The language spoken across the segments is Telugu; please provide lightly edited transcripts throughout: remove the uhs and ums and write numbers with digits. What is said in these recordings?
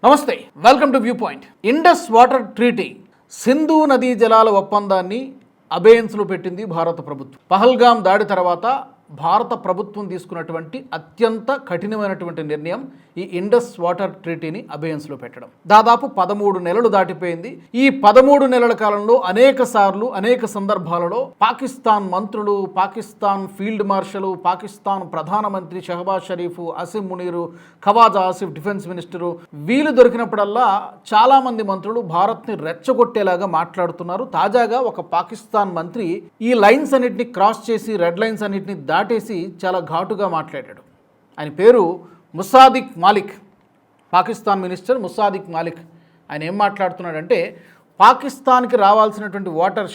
నమస్తే, welcome to view point. Indus water treaty Sindhu నదీ జలాల ఒప్పందాన్ని అబేయన్స్లో పెట్టింది భారత ప్రభుత్వం. పహల్గాం దాడి తర్వాత భారత ప్రభుత్వం తీసుకున్నటువంటి అత్యంత కఠినమైనటువంటి నిర్ణయం ఈ ఇండస్ వాటర్ ట్రీటీని అబేయన్స్లో పెట్టడం. దాదాపు 13 నెలలు దాటిపోయింది. ఈ 13 నెలల కాలంలో అనేక సందర్భాలలో పాకిస్తాన్ మంత్రులు, పాకిస్తాన్ ఫీల్డ్ మార్షల్, పాకిస్తాన్ ప్రధానమంత్రి షహబాజ్ షరీఫ్, అసిమ్ మునీరు, ఖవాజా ఆసిఫ్ డిఫెన్స్ మినిస్టరు, వీళ్ళు దొరికినప్పుడల్లా చాలామంది మంత్రులు భారత్ని రెచ్చగొట్టేలాగా మాట్లాడుతున్నారు. తాజాగా ఒక పాకిస్తాన్ మంత్రి ఈ లైన్స్ అన్నిటిని క్రాస్ చేసి, రెడ్ లైన్స్ అన్నిటిని దాటేసి చాలా ఘాటుగా మాట్లాడాడు. ఆయన పేరు ముసాదిక్ మాలిక్, పాకిస్తాన్ మినిస్టర్ ముసాదిక్ మాలిక్. ఆయన ఏం మాట్లాడుతున్నాడంటే, పాకిస్తాన్కి రావాల్సినటువంటి వాటర్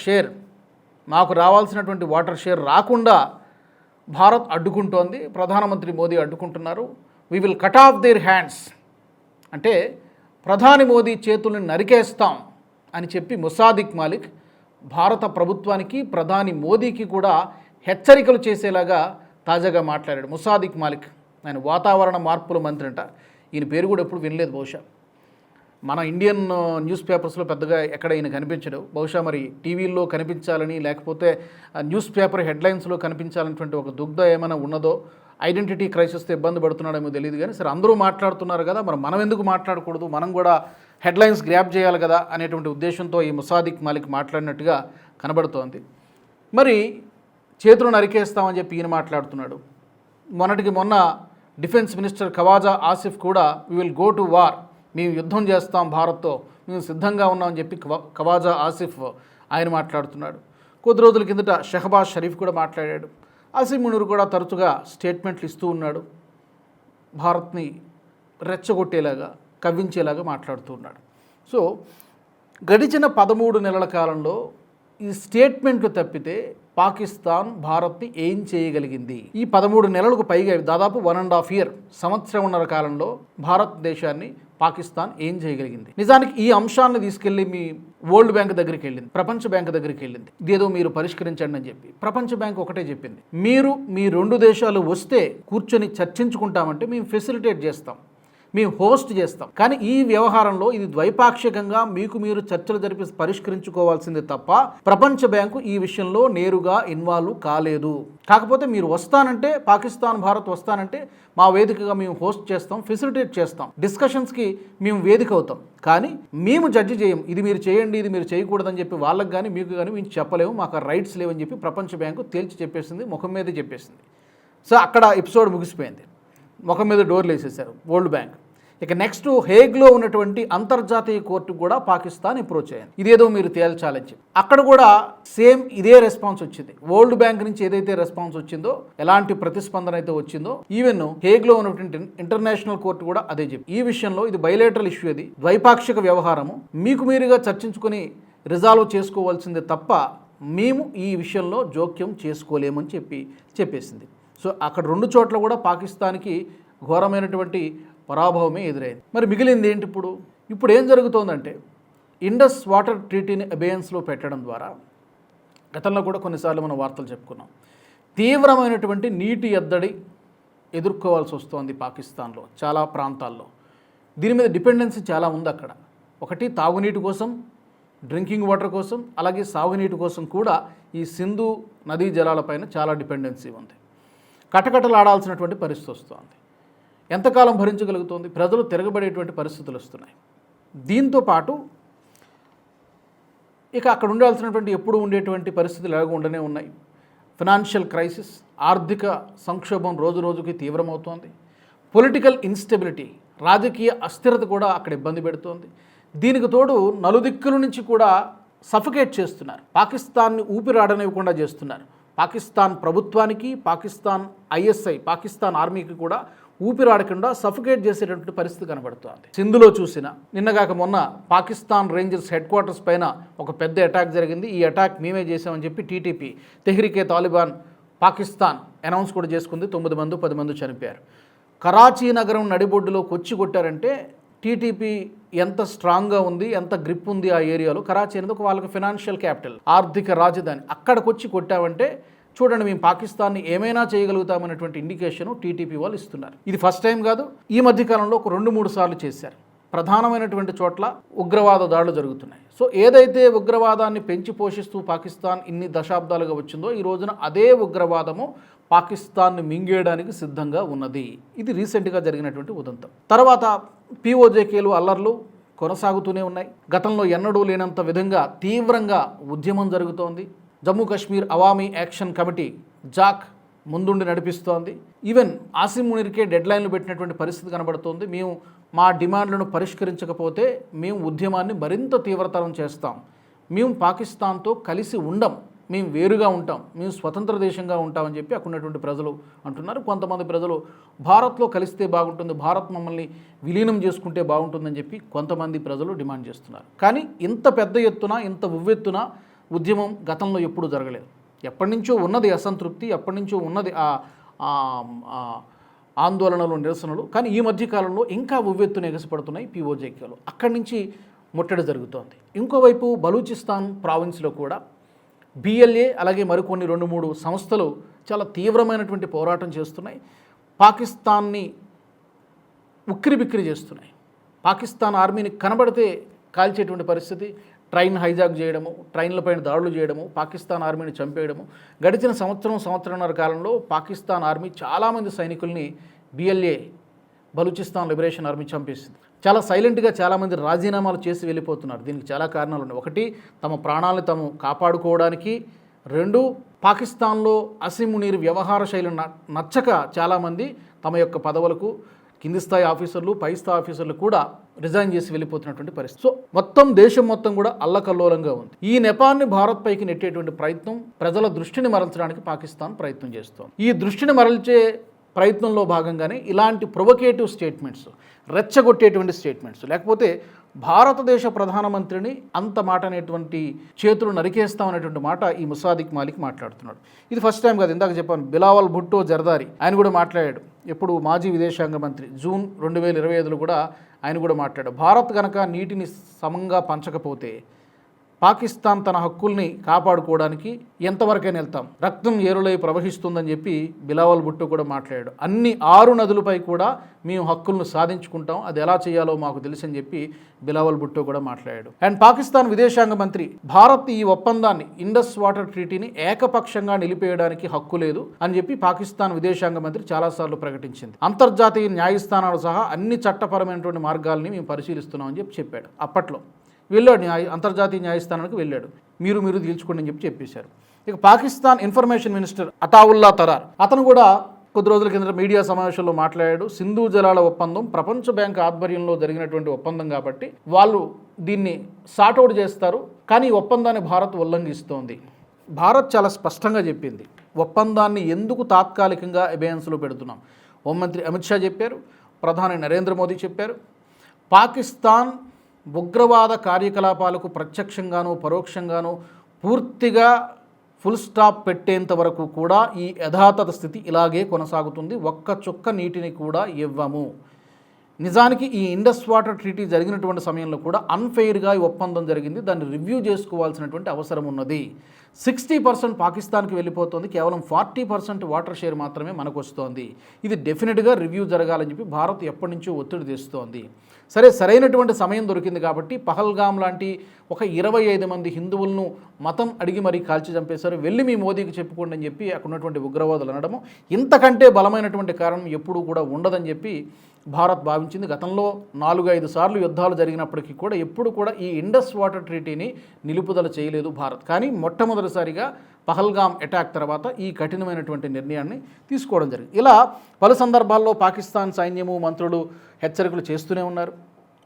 షేర్ రాకుండా భారత్ అడ్డుకుంటోంది, ప్రధానమంత్రి మోదీ అడ్డుకుంటున్నారు. We will cut of their hands, అంటే ప్రధాని మోదీ చేతుల్ని నరికేస్తాం అని చెప్పి ముసాదిక్ మాలిక్ భారత ప్రభుత్వానికి, ప్రధాని మోదీకి కూడా హెచ్చరికలు చేసేలాగా తాజాగా మాట్లాడాడు. ముసాదిక్ మాలిక్ ఆయన వాతావరణ మార్పుల మంత్రి అంట. ఈయన పేరు కూడా ఎప్పుడు వినలేదు. బహుశా మన ఇండియన్ న్యూస్ పేపర్స్లో పెద్దగా ఎక్కడ ఈయన కనిపించడు. బహుశా మరి టీవీల్లో కనిపించాలని, లేకపోతే న్యూస్ పేపర్ హెడ్లైన్స్లో కనిపించాలనేటువంటి ఒక దుగ్ధ ఏమైనా ఉన్నదో, ఐడెంటిటీ క్రైసిస్తో ఇబ్బంది పడుతున్నాడేమో తెలియదు. కానీ సరే, అందరూ మాట్లాడుతున్నారు కదా, మరి మనం ఎందుకు మాట్లాడకూడదు, మనం కూడా హెడ్లైన్స్ గ్రాప్ చేయాలి కదా అనేటువంటి ఉద్దేశంతో ఈ ముసాదిక్ మాలిక్ మాట్లాడినట్టుగా కనబడుతోంది. మరి చేతులు నరికేస్తామని చెప్పి ఈయన మాట్లాడుతున్నాడు. మొన్నటికి మొన్న డిఫెన్స్ మినిస్టర్ ఖవాజా ఆసిఫ్ కూడా we will go to war, మేము యుద్ధం చేస్తాం భారత్తో, మేము సిద్ధంగా ఉన్నామని చెప్పి ఖవాజా ఆసిఫ్ ఆయన మాట్లాడుతున్నాడు. కొద్ది రోజుల కిందట షహబాజ్ షరీఫ్ కూడా మాట్లాడాడు. అసిమ్ మునీర్ కూడా తరచుగా స్టేట్మెంట్లు ఇస్తూ ఉన్నాడు, భారత్ని రెచ్చగొట్టేలాగా, కవ్వించేలాగా మాట్లాడుతూ ఉన్నాడు. సో గడిచిన 13 నెలల కాలంలో ఈ స్టేట్మెంట్లు తప్పితే పాకిస్తాన్ భారత్ని ఏం చేయగలిగింది? ఈ 13 నెలలకు పైగా, దాదాపు 1.5 year, సంవత్సరంన్నర కాలంలో భారతదేశాన్ని పాకిస్తాన్ ఏం చేయగలిగింది? నిజానికి ఈ అంశాన్ని తీసుకెళ్ళి మీ వరల్డ్ బ్యాంక్ దగ్గరికి వెళ్ళింది, ప్రపంచ బ్యాంక్ దగ్గరికి వెళ్ళింది. ఇదేదో మీరు పరిష్కరించండి అని చెప్పి ప్రపంచ బ్యాంక్ ఒకటే చెప్పింది, మీ 2 దేశాలు వస్తే కూర్చొని చర్చించుకుంటామంటే మేము ఫెసిలిటేట్ చేస్తాం, మేము హోస్ట్ చేస్తాం. కానీ ఈ వ్యవహారంలో ఇది ద్వైపాక్షికంగా మీరు చర్చలు జరిపి పరిష్కరించుకోవాల్సిందే తప్ప ప్రపంచ బ్యాంకు ఈ విషయంలో నేరుగా ఇన్వాల్వ్ కాలేదు. కాకపోతే మీరు వస్తానంటే, పాకిస్తాన్ భారత్ వస్తానంటే మా వేదికగా మేము హోస్ట్ చేస్తాం, ఫెసిలిటేట్ చేస్తాం, డిస్కషన్స్కి మేము వేదిక అవుతాం. కానీ మేము జడ్జి చేయం, ఇది మీరు చేయండి, ఇది మీరు చేయకూడదని చెప్పి వాళ్ళకి కానీ మీకు కానీ మేము చెప్పలేము, మాకు రైట్స్ లేవని చెప్పి ప్రపంచ బ్యాంకు తేల్చి చెప్పేసింది, ముఖం మీదే చెప్పేసింది. సో అక్కడ ఎపిసోడ్ ముగిసిపోయింది, ముఖం మీద డోర్లు వేసేసారు వరల్డ్ బ్యాంక్. ఇక నెక్స్ట్ హేగ్లో ఉన్నటువంటి అంతర్జాతీయ కోర్టు కూడా పాకిస్తాన్ అప్రోచ్ అయ్యింది, ఇదేదో మీరు తేల్చాలని చెప్పి. అక్కడ కూడా సేమ్ ఇదే రెస్పాన్స్ వచ్చింది. వరల్డ్ బ్యాంక్ నుంచి ఏదైతే రెస్పాన్స్ వచ్చిందో, ఎలాంటి ప్రతిస్పందన అయితే వచ్చిందో, ఈవెన్ హేగ్లో ఉన్నటువంటి ఇంటర్నేషనల్ కోర్టు కూడా అదే చెప్పి, ఈ విషయంలో ఇది బైలేటరల్ ఇష్యూ, ఇది ద్వైపాక్షిక వ్యవహారము, మీరుగా చర్చించుకొని రిజాల్వ్ చేసుకోవాల్సిందే తప్ప మేము ఈ విషయంలో జోక్యం చేసుకోలేమని చెప్పేసింది. సో అక్కడ 2 చోట్ల కూడా పాకిస్తాన్కి ఘోరమైనటువంటి పరాభవమే ఎదురైంది. మరి మిగిలింది ఏంటి? ఇప్పుడు ఏం జరుగుతోందంటే, ఇండస్ వాటర్ ట్రీటీని అబేయన్స్లో పెట్టడం ద్వారా, గతంలో కూడా కొన్నిసార్లు మనం వార్తలు చెప్పుకున్నాం, తీవ్రమైనటువంటి నీటి ఎద్దడి ఎదుర్కోవాల్సి వస్తోంది పాకిస్తాన్లో చాలా ప్రాంతాల్లో. దీని మీద డిపెండెన్సీ చాలా ఉంది అక్కడ. ఒకటి తాగునీటి కోసం, డ్రింకింగ్ వాటర్ కోసం, అలాగే సాగునీటి కోసం కూడా ఈ సింధు నదీ జలాలపైన చాలా డిపెండెన్సీ ఉంది. కటకటలాడాల్సినటువంటి పరిస్థితి వస్తుంది. ఎంతకాలం భరించగలుగుతోంది? ప్రజలు తిరగబడేటువంటి పరిస్థితులు వస్తున్నాయి. దీంతో పాటు ఇక అక్కడ ఉండాల్సినటువంటి, ఎప్పుడు ఉండేటువంటి పరిస్థితులు ఎలాగో ఉండనే ఉన్నాయి. ఫినాన్షియల్ క్రైసిస్, ఆర్థిక సంక్షోభం రోజు రోజుకి తీవ్రమవుతోంది. పొలిటికల్ ఇన్స్టెబిలిటీ, రాజకీయ అస్థిరత కూడా అక్కడ ఇబ్బంది పెడుతోంది. దీనికి తోడు నలుదిక్కుల నుంచి కూడా సఫికేట్ చేస్తున్నారు, పాకిస్తాన్ని ఊపిరాడనివ్వకుండా చేస్తున్నారు. పాకిస్తాన్ ప్రభుత్వానికి, పాకిస్తాన్ ISI, పాకిస్తాన్ ఆర్మీకి కూడా ఊపిరాడకుండా సఫికేట్ చేసేటటువంటి పరిస్థితి కనబడుతోంది. సింధులో చూసిన, నిన్నగాక మొన్న పాకిస్తాన్ రేంజర్స్ హెడ్ క్వార్టర్స్ పైన ఒక పెద్ద అటాక్ జరిగింది. ఈ అటాక్ మేమే చేసామని చెప్పి TTP, Tehreek Taliban Pakistan announce కూడా చేసుకుంది. 9 మంది 10 మంది చనిపోయారు. కరాచీ నగరం నడిబొడ్డులో కొట్టారంటే TTP ఎంత స్ట్రాంగ్గా ఉంది, ఎంత గ్రిప్ ఉంది ఆ ఏరియాలో. కరాచీ అనేది వాళ్ళకి ఫినాన్షియల్ క్యాపిటల్, ఆర్థిక రాజధాని. అక్కడికొచ్చి కొట్టామంటే చూడండి మేము పాకిస్తాన్ని ఏమైనా చేయగలుగుతామనేటువంటి ఇండికేషన్ టీటీపీ వాళ్ళు ఇస్తున్నారు. ఇది ఫస్ట్ టైం కాదు, ఈ మధ్యకాలంలో ఒక 2-3 సార్లు చేశారు. ప్రధానమైనటువంటి చోట్ల ఉగ్రవాద దాడులు జరుగుతున్నాయి. సో ఏదైతే ఉగ్రవాదాన్ని పెంచి పోషిస్తూ పాకిస్తాన్ ఇన్ని దశాబ్దాలుగా వచ్చిందో ఈ రోజున అదే ఉగ్రవాదము పాకిస్తాన్ని మింగేయడానికి సిద్ధంగా ఉన్నది. ఇది రీసెంట్గా జరిగినటువంటి ఉదంతం. తర్వాత పీఓజేకేలు అల్లర్లు కొనసాగుతూనే ఉన్నాయి. గతంలో ఎన్నడూ లేనంత విధంగా తీవ్రంగా ఉద్యమం జరుగుతోంది. Jammu Kashmir Awami action committee Jack ముందుండి నడిపిస్తోంది. ఈవెన్ ఆసిమ్ మునీర్కే డెడ్లైన్లు పెట్టినటువంటి పరిస్థితి కనబడుతోంది. మేము మా డిమాండ్లను పరిష్కరించకపోతే మేము ఉద్యమాన్ని మరింత తీవ్రతరం చేస్తాం, మేము పాకిస్తాన్తో కలిసి ఉండం, మేము వేరుగా ఉంటాం, మేము స్వతంత్ర దేశంగా ఉంటామని చెప్పి అక్కడ ఉన్నటువంటి ప్రజలు అంటున్నారు. కొంతమంది ప్రజలు భారత్లో కలిస్తే బాగుంటుంది, భారత్ మమ్మల్ని విలీనం చేసుకుంటే బాగుంటుందని చెప్పి కొంతమంది ప్రజలు డిమాండ్ చేస్తున్నారు. కానీ ఇంత పెద్ద ఎత్తున ఇంత ఉవ్వెత్తున ఉద్యమం గతంలో ఎప్పుడూ జరగలేదు. ఎప్పటి నుంచో ఉన్నది అసంతృప్తి, ఎప్పటి నుంచో ఉన్నది ఆందోళనలు, నిరసనలు. కానీ ఈ మధ్యకాలంలో ఇంకా ఉవ్వెత్తున ఎగసిపడుతున్నాయి పీఓజేకేలు. అక్కడి నుంచి ముట్టడి జరుగుతోంది. ఇంకోవైపు బలూచిస్తాన్ ప్రావిన్స్లో కూడా బిఎల్ఏ అలాగే మరికొన్ని 2-3 సంస్థలు చాలా తీవ్రమైనటువంటి పోరాటం చేస్తున్నాయి. పాకిస్తాన్ని ఉక్కిరిబిక్కిరి చేస్తున్నాయి. పాకిస్తాన్ ఆర్మీని కనబడితే కాల్చేటువంటి పరిస్థితి, ట్రైన్ హైజాక్ చేయడము, ట్రైన్లపైన దాడులు చేయడము, పాకిస్తాన్ ఆర్మీని చంపేయడము. గడిచిన సంవత్సరంన్నర కాలంలో పాకిస్తాన్ ఆర్మీ చాలామంది సైనికుల్ని బిఎల్ఏ బలూచిస్తాన్ లిబరేషన్ ఆర్మీ చంపేసింది. చాలా సైలెంట్గా చాలామంది రాజీనామాలు చేసి వెళ్ళిపోతున్నారు. దీనికి చాలా కారణాలు ఉన్నాయి. ఒకటి, తమ ప్రాణాలను తాము కాపాడుకోవడానికి. 2, పాకిస్తాన్లో ఆసిమ్ మునీర్ వ్యవహార శైలి నచ్చక చాలామంది తమ యొక్క పదవులకు కింది స్థాయి ఆఫీసర్లు, పై స్థాయి ఆఫీసర్లు కూడా రిజైన్ చేసి వెళ్ళిపోతున్నటువంటి పరిస్థితి. సో మొత్తం దేశం మొత్తం కూడా అల్లకల్లోలంగా ఉంది. ఈ నెపాన్ని భారత్ పైకి నెట్టేటువంటి ప్రయత్నం, ప్రజల దృష్టిని మరల్చడానికి పాకిస్తాన్ ప్రయత్నం చేస్తోంది. ఈ దృష్టిని మరల్చే ప్రయత్నంలో భాగంగానే ఇలాంటి ప్రొవొకేటివ్ స్టేట్మెంట్స్, రెచ్చగొట్టేటువంటి స్టేట్మెంట్స్, లేకపోతే భారతదేశ ప్రధానమంత్రిని అంత మాట అనేటువంటి చేతులు నరికేస్తామనేటువంటి మాట ఈ ముసాదిక్ మాలిక్ మాట్లాడుతున్నాడు. ఇది ఫస్ట్ టైం కాదు. ఇందాక చెప్పాను, బిలావల్ భుట్టో జర్దారి ఆయన కూడా మాట్లాడాడు. ఎప్పుడు మాజీ విదేశాంగ మంత్రి జూన్ 2025లో కూడా ఆయన కూడా మాట్లాడాడు. భారత్ కనుక నీటిని సమంగా పంచకపోతే పాకిస్తాన్ తన హక్కుల్ని కాపాడుకోవడానికి ఎంతవరకైనా వెళ్తాం, రక్తం ఏరులై ప్రవహిస్తుందని చెప్పి బిలావల్ భుట్టో కూడా మాట్లాడాడు. అన్ని 6 నదులపై కూడా మేము హక్కులను సాధించుకుంటాం, అది ఎలా చేయాలో మాకు తెలుసని చెప్పి బిలావల్ భుట్టో కూడా మాట్లాడాడు. అండ్ పాకిస్తాన్ విదేశాంగ మంత్రి భారత్ ఈ ఒప్పందాన్ని, ఇండస్ వాటర్ ట్రీటీని ఏకపక్షంగా నిలిపేయడానికి హక్కు లేదు అని చెప్పి పాకిస్తాన్ విదేశాంగ మంత్రి చాలాసార్లు ప్రకటించింది. అంతర్జాతీయ న్యాయస్థానాలు సహా అన్ని చట్టపరమైనటువంటి మార్గాల్ని మేము పరిశీలిస్తున్నామని చెప్పాడు. అప్పట్లో వెళ్ళాడు, అంతర్జాతీయ న్యాయస్థానానికి వెళ్ళాడు. మీరు తీల్చుకోండి అని చెప్పేశారు. ఇక పాకిస్తాన్ ఇన్ఫర్మేషన్ మినిస్టర్ అతావుల్లా తరార్ అతను కూడా కొద్ది రోజుల కింద మీడియా సమావేశంలో మాట్లాడాడు. సింధు జలాల ఒప్పందం ప్రపంచ బ్యాంక్ ఆధ్వర్యంలో జరిగినటువంటి ఒప్పందం కాబట్టి వాళ్ళు దీన్ని సార్ట్అవుట్ చేస్తారు, కానీ ఈ ఒప్పందాన్ని భారత్ ఉల్లంఘిస్తోంది. భారత్ చాలా స్పష్టంగా చెప్పింది, ఒప్పందాన్ని ఎందుకు తాత్కాలికంగా అబేయన్స్లో పెడుతున్నాం. హోంమంత్రి అమిత్ షా చెప్పారు, ప్రధాని నరేంద్ర మోదీ చెప్పారు. పాకిస్తాన్ ఉగ్రవాద కార్యకలాపాలకు ప్రత్యక్షంగానూ పరోక్షంగానూ పూర్తిగా ఫుల్ స్టాప్ పెట్టేంత వరకు కూడా ఈ యథాతథ స్థితి ఇలాగే కొనసాగుతుంది, ఒక్క చుక్క నీటిని కూడా ఇవ్వము. నిజానికి ఈ ఇండస్ వాటర్ ట్రీటీ జరిగినటువంటి సమయంలో కూడా అన్ఫెయిర్గా ఈ ఒప్పందం జరిగింది, దాన్ని రివ్యూ చేసుకోవాల్సినటువంటి అవసరం ఉన్నది. 60% పాకిస్తాన్కి వెళ్ళిపోతుంది, కేవలం 40% వాటర్ షేర్ మాత్రమే మనకు వస్తోంది. ఇది డెఫినెట్గా రివ్యూ జరగాలని చెప్పి భారత్ ఎప్పటి నుంచో ఒత్తిడి తెస్తోంది. సరైనటువంటి సమయం దొరికింది కాబట్టి పహల్గామ్ లాంటి ఒక 25 మంది హిందువులను మతం అడిగి మరీ కాల్చి చంపేశారు, వెళ్ళి మీ మోదీకి చెప్పుకోండి అని చెప్పి అక్కడ ఉన్నటువంటి ఉగ్రవాదులు అనడము, ఇంతకంటే బలమైనటువంటి కారణం ఎప్పుడూ కూడా ఉండదని చెప్పి భారత్ భావించింది. గతంలో 4-5 సార్లు యుద్ధాలు జరిగినప్పటికీ కూడా ఎప్పుడు కూడా ఈ ఇండస్ వాటర్ ట్రీటీని నిలుపుదల చేయలేదు భారత్. కానీ మొట్టమొదటిసారిగా పహల్గామ్ అటాక్ తర్వాత ఈ కఠినమైనటువంటి నిర్ణయాన్ని తీసుకోవడం జరిగింది. ఇలా పలు సందర్భాల్లో పాకిస్తాన్ సైన్యము, మంత్రులు హెచ్చరికలు చేస్తూనే ఉన్నారు.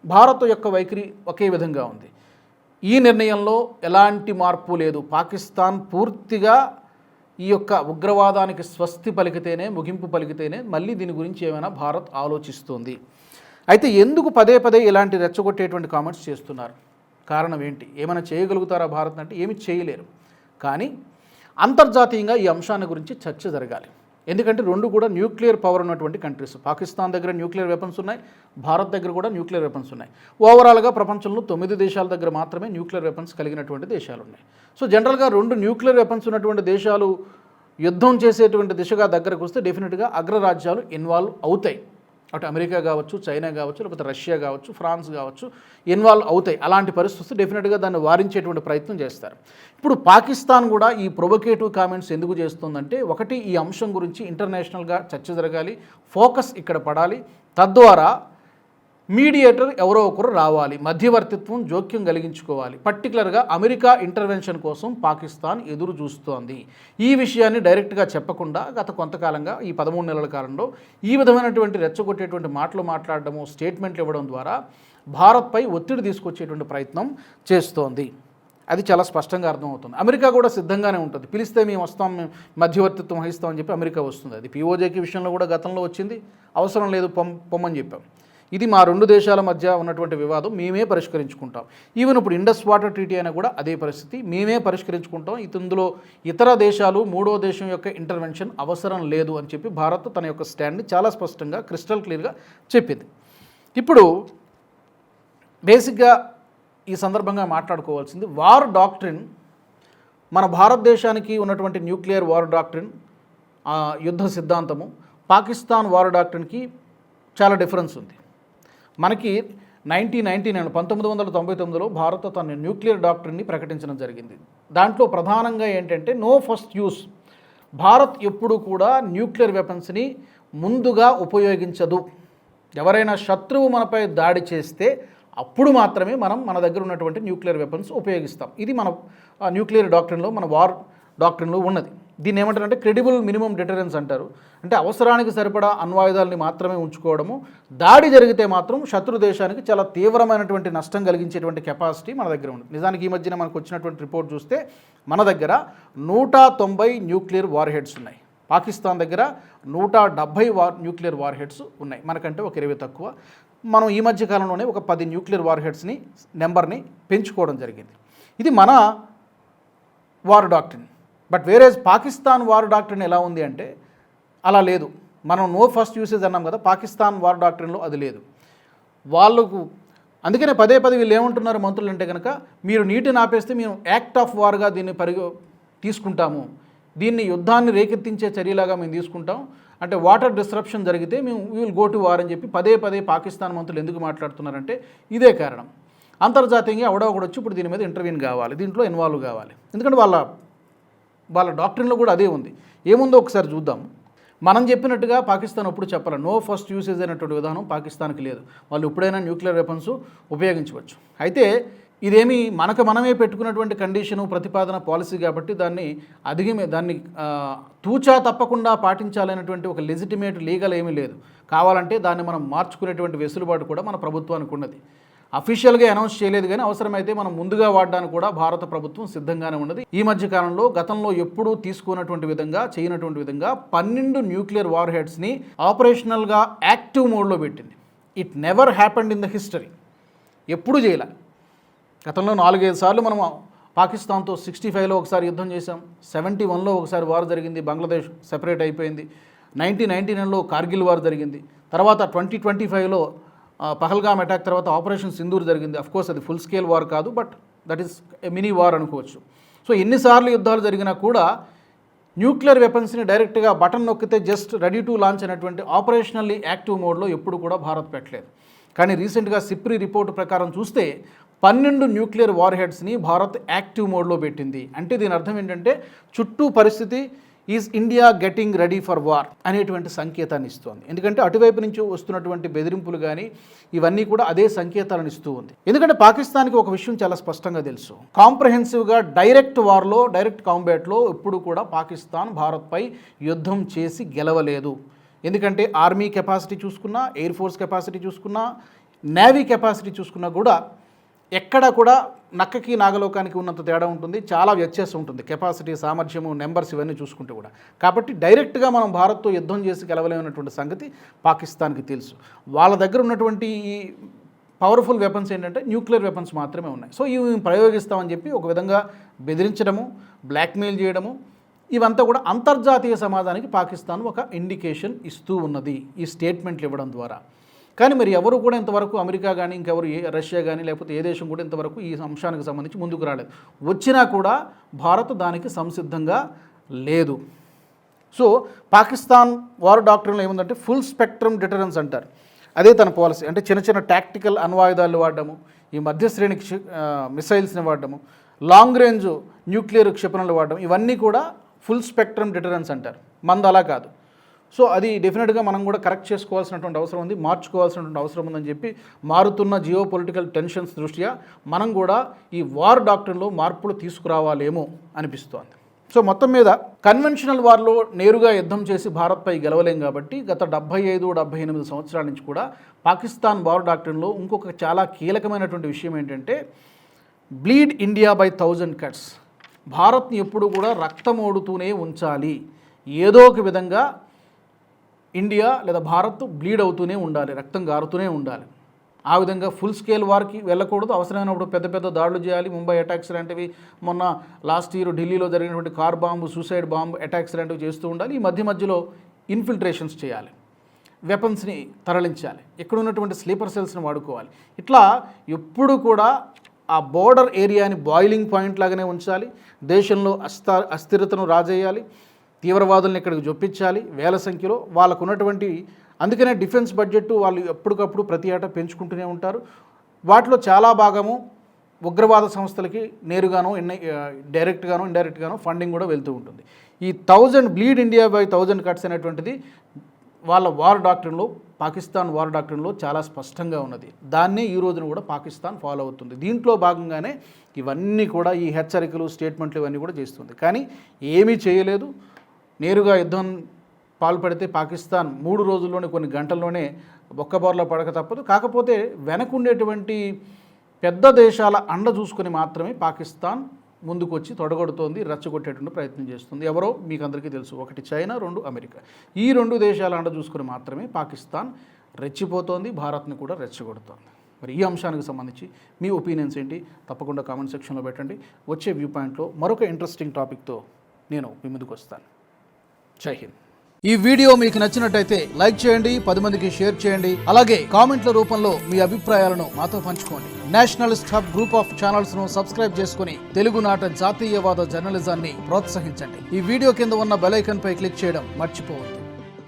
భారత్ యొక్క వైఖరి ఒకే విధంగా ఉంది. ఈ నిర్ణయంలో ఎలాంటి మార్పు లేదు. పాకిస్తాన్ పూర్తిగా ఈ యొక్క ఉగ్రవాదానికి స్వస్తి పలికితేనే, ముగింపు పలికితేనే మళ్ళీ దీని గురించి ఏమైనా భారత్ ఆలోచిస్తుంది. అయితే ఎందుకు పదే ఇలాంటి రెచ్చగొట్టేటువంటి కామెంట్స్ చేస్తున్నారు? కారణం ఏంటి? ఏమైనా చేయగలుగుతారా భారత్ అంటే? ఏమి చేయలేరు. కానీ అంతర్జాతీయంగా ఈ అంశాన్ని గురించి చర్చ జరగాలి. ఎందుకంటే 2 కూడా న్యూక్లియర్ పవర్ ఉన్నటువంటి కంట్రీస్. పాకిస్తాన్ దగ్గర న్యూక్లియర్ వెపన్స్ ఉన్నాయి, భారత్ దగ్గర కూడా న్యూక్లియర్ వెపన్స్ ఉన్నాయి. ఓవరాల్గా ప్రపంచంలో 9 దేశాల దగ్గర మాత్రమే న్యూక్లియర్ వెపన్స్ కలిగినటువంటి దేశాలు ఉన్నాయి. సో జనరల్గా 2 న్యూక్లియర్ వెపన్స్ ఉన్నటువంటి దేశాలు యుద్ధం చేసేటువంటి దిశగా దగ్గరకు వస్తే డెఫినెట్గా అగ్రరాజ్యాలు ఇన్వాల్వ్ అవుతాయి. అటు అమెరికా కావచ్చు, చైనా కావచ్చు, లేకపోతే రష్యా కావచ్చు, ఫ్రాన్స్ కావచ్చు ఇన్వాల్వ్ అవుతాయి. అలాంటి పరిస్థితి డెఫినెట్గా దాన్ని వారించేటువంటి ప్రయత్నం చేస్తారు. ఇప్పుడు పాకిస్తాన్ కూడా ఈ ప్రొవొకేటివ్ కామెంట్స్ ఎందుకు చేస్తుందంటే, ఒకటి ఈ అంశం గురించి ఇంటర్నేషనల్గా చర్చ జరగాలి, ఫోకస్ ఇక్కడ పడాలి, తద్వారా మీడియేటర్ ఎవరో ఒకరు రావాలి, మధ్యవర్తిత్వం జోక్యం కలిగించుకోవాలి. పర్టికులర్గా అమెరికా ఇంటర్వెన్షన్ కోసం పాకిస్తాన్ ఎదురు చూస్తోంది. ఈ విషయాన్ని డైరెక్ట్గా చెప్పకుండా గత కొంతకాలంగా ఈ 13 నెలల కాలంలో ఈ విధమైనటువంటి రెచ్చగొట్టేటువంటి మాటలు మాట్లాడడము, స్టేట్మెంట్లు ఇవ్వడం ద్వారా భారత్పై ఒత్తిడి తీసుకొచ్చేటువంటి ప్రయత్నం చేస్తోంది. అది చాలా స్పష్టంగా అర్థమవుతుంది. అమెరికా కూడా సిద్ధంగానే ఉంటుంది, పిలిస్తే మేము వస్తాం, మేము మధ్యవర్తిత్వం వహిస్తామని చెప్పి అమెరికా వస్తుంది. అది పిఓజేకి విషయంలో కూడా గతంలో వచ్చింది, అవసరం లేదు పొమ్మని చెప్పాం. ఇది మా 2 దేశాల మధ్య ఉన్నటువంటి వివాదం, మేమే పరిష్కరించుకుంటాం. ఈవెన్ ఇప్పుడు ఇండస్ వాటర్ ట్రీటీ అయినా కూడా అదే పరిస్థితి, మేమే పరిష్కరించుకుంటాం, ఇందులో ఇతర దేశాలు, మూడో దేశం యొక్క ఇంటర్వెన్షన్ అవసరం లేదు అని చెప్పి భారత్ తన యొక్క స్టాండ్ని చాలా స్పష్టంగా క్రిస్టల్ క్లియర్గా చెప్పింది. ఇప్పుడు బేసిక్గా ఈ సందర్భంగా మాట్లాడుకోవాల్సింది వార్ డాక్ట్రిన్. మన భారతదేశానికి ఉన్నటువంటి న్యూక్లియర్ వార్ డాక్ట్రిన్, యుద్ధ సిద్ధాంతము, పాకిస్తాన్ వార్ డాక్ట్రిన్కి చాలా డిఫరెన్స్ ఉంది. మనకి 1999లో భారత్ తన న్యూక్లియర్ డాక్ట్రిన్ని ప్రకటించడం జరిగింది. దాంట్లో ప్రధానంగా ఏంటంటే నో ఫస్ట్ యూస్. భారత్ ఎప్పుడు కూడా న్యూక్లియర్ వెపన్స్ని ముందుగా ఉపయోగించదు. ఎవరైనా శత్రువు మనపై దాడి చేస్తే అప్పుడు మాత్రమే మనం మన దగ్గర ఉన్నటువంటి న్యూక్లియర్ వెపన్స్ ఉపయోగిస్తాం. ఇది మన న్యూక్లియర్ డాక్ట్రిన్లో, మన వార్ డాక్ట్రిన్లో ఉన్నది. దీన్ని ఏమంటారంటే క్రెడిబుల్ మినిమం డిటరెన్స్ అంటారు. అంటే అవసరానికి సరిపడా అణ్వాయుధాలని మాత్రమే ఉంచుకోవడము, దాడి జరిగితే మాత్రం శత్రు దేశానికి చాలా తీవ్రమైనటువంటి నష్టం కలిగించేటువంటి కెపాసిటీ మన దగ్గర ఉంది. నిజానికి ఈ మధ్యన మనకు వచ్చినటువంటి రిపోర్ట్ చూస్తే మన దగ్గర 190 న్యూక్లియర్ వార్ హెడ్స్ ఉన్నాయి. పాకిస్తాన్ దగ్గర 170 న్యూక్లియర్ వార్ హెడ్స్ ఉన్నాయి. మనకంటే ఒక 20 తక్కువ. మనం ఈ మధ్య కాలంలోనే ఒక 10 న్యూక్లియర్ వార్ హెడ్స్ని నెంబర్ని పెంచుకోవడం జరిగింది. ఇది మన వార్ డాక్ట్రిన్. బట్ వేరేజ్ పాకిస్తాన్ వార్ డాక్ట్రిన్ ఎలా ఉంది అంటే అలా లేదు. మనం నో ఫస్ట్ యూసేజ్ అన్నాం కదా, పాకిస్తాన్ వార్ డాక్ట్రిన్లో అది లేదు. వాళ్ళకు అందుకనే పదే వీళ్ళు ఏమంటున్నారు మంత్రులు అంటే కనుక, మీరు నీటిని ఆపేస్తే మేము యాక్ట్ ఆఫ్ వార్గా దీన్ని తీసుకుంటాము, దీన్ని యుద్ధాన్ని రేకెత్తించే చర్యలాగా మేము తీసుకుంటాం, అంటే వాటర్ డిస్రప్షన్ జరిగితే మేము we will go to war అని చెప్పి పదే పాకిస్తాన్ మంత్రులు ఎందుకు మాట్లాడుతున్నారంటే ఇదే కారణం. అంతర్జాతీయంగా ఎవడో వచ్చి ఇప్పుడు దీని మీద ఇంటర్వ్యూన్ కావాలి, దీంట్లో ఇన్వాల్వ్ కావాలి. ఎందుకంటే వాళ్ళ డాక్ట్రిన్లో కూడా అదే ఉంది. ఏముందో ఒకసారి చూద్దాం. మనం చెప్పినట్టుగా పాకిస్తాన్ ఎప్పుడు చెప్పాలి, నో ఫస్ట్ యూసేజ్ అయినటువంటి విధానం పాకిస్తాన్కి లేదు. వాళ్ళు ఎప్పుడైనా న్యూక్లియర్ వెపన్స్ ఉపయోగించవచ్చు. అయితే ఇదేమి మనమే పెట్టుకున్నటువంటి కండిషను, ప్రతిపాదన, పాలసీ కాబట్టి దాన్ని తూచా తప్పకుండా పాటించాలనేటువంటి ఒక లెజిటిమేట్ లీగల్ ఏమీ లేదు. కావాలంటే దాన్ని మనం మార్చుకునేటువంటి వెసులుబాటు కూడా మన ప్రభుత్వానికి ఉన్నది. అఫీషియల్గా అనౌన్స్ చేయలేదు, కానీ అవసరమైతే మనం ముందుగా వాడడానికి కూడా భారత ప్రభుత్వం సిద్ధంగానే ఉన్నది. ఈ మధ్య కాలంలో గతంలో ఎప్పుడూ తీసుకున్నటువంటి విధంగా, చేయనటువంటి విధంగా 12 న్యూక్లియర్ వార్ హెడ్స్ని ఆపరేషనల్గా యాక్టివ్ మోడ్లో పెట్టింది. It never happened in the history. ఎప్పుడు చేయలే. గతంలో 4-5 సార్లు మనం పాకిస్తాన్తో 65లో ఒకసారి యుద్ధం చేశాం, 71లో ఒకసారి వార్ జరిగింది, బంగ్లాదేశ్ సెపరేట్ అయిపోయింది, 1999లో కార్గిల్ వార్ జరిగింది, తర్వాత 2025లో పహల్గామ్ అటాక్ తర్వాత ఆపరేషన్ సింధూర్ జరిగింది. అఫ్కోర్స్ అది ఫుల్ స్కేల్ వార్ కాదు, but that is a mini war అనుకోవచ్చు. సో ఎన్నిసార్లు యుద్ధాలు జరిగినా కూడా న్యూక్లియర్ వెపన్స్ని డైరెక్ట్గా బటన్ నొక్కితే జస్ట్ రెడీ టు లాంచ్ అనేటువంటి ఆపరేషనల్లీ యాక్టివ్ మోడ్లో ఎప్పుడు కూడా భారత్ పెట్టలేదు. కానీ రీసెంట్గా సిప్రీ రిపోర్టు ప్రకారం చూస్తే 12 న్యూక్లియర్ వార్ హెడ్స్ని భారత్ యాక్టివ్ మోడ్లో పెట్టింది. అంటే దీని అర్థం ఏంటంటే చుట్టూ పరిస్థితి is India getting ready for war అనేటువంటి సంకేతాన్ని ఇస్తోంది. ఎందుకంటే అటువైపు నుంచి వస్తున్నటువంటి బెదిరింపులు కానీ ఇవన్నీ కూడా అదే సంకేతాలను ఇస్తూ ఉంది. ఎందుకంటే పాకిస్తాన్కి ఒక విషయం చాలా స్పష్టంగా తెలుసు, కాంప్రహెన్సివ్గా డైరెక్ట్ వార్లో, డైరెక్ట్ కాంబాట్లో ఎప్పుడు కూడా పాకిస్తాన్ భారత్పై యుద్ధం చేసి గెలవలేదు. ఎందుకంటే ఆర్మీ కెపాసిటీ చూసుకున్నా, ఎయిర్ ఫోర్స్ కెపాసిటీ చూసుకున్నా, నేవీ కెపాసిటీ చూసుకున్నా కూడా ఎక్కడ కూడా నక్కకి నాగలోకానికి ఉన్నంత తేడా ఉంటుంది, చాలా వ్యత్యాసం ఉంటుంది కెపాసిటీ, సామర్థ్యము, నెంబర్స్ ఇవన్నీ చూసుకుంటే కూడా. కాబట్టి డైరెక్ట్గా మనం భారత్తో యుద్ధం చేసి గెలవలేనటువంటి సంగతి పాకిస్తాన్కి తెలుసు. వాళ్ళ దగ్గర ఉన్నటువంటి ఈ పవర్ఫుల్ వెపన్స్ ఏంటంటే న్యూక్లియర్ వెపన్స్ మాత్రమే ఉన్నాయి. సో ఇవి ప్రయోగిస్తామని చెప్పి ఒక విధంగా బెదిరించడము, బ్లాక్మెయిల్ చేయడము, ఇవంతా కూడా అంతర్జాతీయ సమాజానికి పాకిస్తాన్ ఒక ఇండికేషన్ ఇస్తూ ఉన్నది ఈ స్టేట్మెంట్లు ఇవ్వడం ద్వారా. కానీ మరి ఎవరు కూడా ఇంతవరకు, అమెరికా కానీ ఇంకెవరు, రష్యా కానీ లేకపోతే ఏ దేశం కూడా ఇంతవరకు ఈ అంశానికి సంబంధించి ముందుకు రాలేదు. వచ్చినా కూడా భారత్ దానికి సంసిద్ధంగా లేదు. సో పాకిస్తాన్ వార్ డాక్ట్రిన్లో ఏముందంటే ఫుల్ స్పెక్ట్రమ్ డిటరెన్స్ అంటారు. అదే తన పాలసీ. అంటే చిన్న చిన్న టాక్టికల్ అణ్వాయుధాలు వాడడము, ఈ మధ్యశ్రేణి మిసైల్స్ని వాడడము, లాంగ్ రేంజ్ న్యూక్లియర్ క్షిపణులు వాడడం, ఇవన్నీ కూడా ఫుల్ స్పెక్ట్రమ్ డిటరెన్స్ అంటారు. మనది అలా కాదు. సో అది డెఫినెట్గా మనం కూడా కరెక్ట్ చేసుకోవాల్సినటువంటి అవసరం ఉంది, మార్చుకోవాల్సినటువంటి అవసరం ఉందని చెప్పి మారుతున్న జియో పొలిటికల్ టెన్షన్స్ దృష్ట్యా మనం కూడా ఈ వార్ డాక్ట్రిన్లో మార్పులు తీసుకురావాలేమో అనిపిస్తోంది. సో మొత్తం మీద కన్వెన్షనల్ వార్లో నేరుగా యుద్ధం చేసి భారత్పై గెలవలేం కాబట్టి గత 75-78 సంవత్సరాల నుంచి కూడా పాకిస్తాన్ వార్ డాక్ట్రిన్లో ఇంకొక చాలా కీలకమైనటువంటి విషయం ఏంటంటే బ్లీడ్ ఇండియా బై 1000 cuts. భారత్ని ఎప్పుడు కూడా రక్తమోడుతూనే ఉంచాలి, ఏదో ఒక విధంగా ఇండియా లేదా భారత్ బ్లీడ్ అవుతూనే ఉండాలి, రక్తం గారుతూనే ఉండాలి. ఆ విధంగా ఫుల్ స్కేల్ వార్కి వెళ్ళకూడదు. అవసరమైనప్పుడు పెద్ద పెద్ద దాడులు చేయాలి. ముంబై అటాక్స్ లాంటివి, మొన్న లాస్ట్ ఇయర్ ఢిల్లీలో జరిగినటువంటి car bomb, suicide bomb attacks లాంటివి చేస్తూ ఉండాలి. ఈ మధ్యలో ఇన్ఫిల్ట్రేషన్స్ చేయాలి, వెపన్స్ని తరలించాలి, ఎక్కడున్నటువంటి స్లీపర్ సెల్స్ని వాడుకోవాలి. ఇట్లా ఎప్పుడు కూడా ఆ బోర్డర్ ఏరియాని బాయిలింగ్ పాయింట్ లాగానే ఉంచాలి. దేశంలో అస్థిరతను రాజేయాలి, తీవ్రవాదులను ఇక్కడికి జొప్పించాలి వేల సంఖ్యలో. వాళ్ళకు ఉన్నటువంటి అందుకనే డిఫెన్స్ బడ్జెట్ వాళ్ళు ఎప్పటికప్పుడు ప్రతి ఏటా పెంచుకుంటూనే ఉంటారు. వాటిలో చాలా భాగము ఉగ్రవాద సంస్థలకి నేరుగానో డైరెక్ట్గానో ఇండైరెక్ట్గానో ఫండింగ్ కూడా వెళ్తూ ఉంటుంది. ఈ 1000 బ్లీడ్ ఇండియా బై 1000 cuts అనేటువంటిది వాళ్ళ వార్ డాక్ట్రిన్లో, పాకిస్తాన్ వార్ డాక్ట్రిన్లో చాలా స్పష్టంగా ఉన్నది. దాన్నే ఈ రోజున కూడా పాకిస్తాన్ ఫాలో అవుతుంది. దీంట్లో భాగంగానే ఇవన్నీ కూడా ఈ హెచ్చరికలు, స్టేట్మెంట్లు ఇవన్నీ కూడా చేస్తుంది. కానీ ఏమీ చేయలేదు. నేరుగా యుద్ధం పాల్పడితే పాకిస్తాన్ 3 రోజుల్లోనే, కొన్ని గంటల్లోనే బొక్కబోర్లో పడక తప్పదు. కాకపోతే వెనకుండేటువంటి పెద్ద దేశాల అండ చూసుకొని మాత్రమే పాకిస్తాన్ ముందుకు వచ్చి తొడగొడుతోంది, రెచ్చగొట్టేటువంటి ప్రయత్నం చేస్తుంది. ఎవరో మీకు అందరికీ తెలుసు, ఒకటి చైనా, 2 అమెరికా. ఈ 2 దేశాల అండ చూసుకొని మాత్రమే పాకిస్తాన్ రెచ్చిపోతోంది, భారత్ని కూడా రెచ్చగొడుతోంది. మరి ఈ అంశానికి సంబంధించి మీ ఒపీనియన్స్ ఏంటి తప్పకుండా కామెంట్ సెక్షన్లో పెట్టండి. వచ్చే వ్యూ పాయింట్లో మరొక ఇంట్రెస్టింగ్ టాపిక్తో నేను మీ ముందుకు వస్తాను. జై హింద్. ఈ వీడియో మీకు నచ్చినట్టయితే లైక్ చేయండి, 10 మందికి షేర్ చేయండి. అలాగే కామెంట్ల రూపంలో మీ అభిప్రాయాలను మాతో పంచుకోండి. Nationalist hub group of channels ను సబ్స్క్రైబ్ చేసుకుని తెలుగునాట జాతీయవాద జర్నలిజాన్ని ప్రోత్సహించండి. ఈ వీడియో కింద ఉన్న బెల్ ఐకాన్ పై క్లిక్ చేయడం మర్చిపోవద్దు.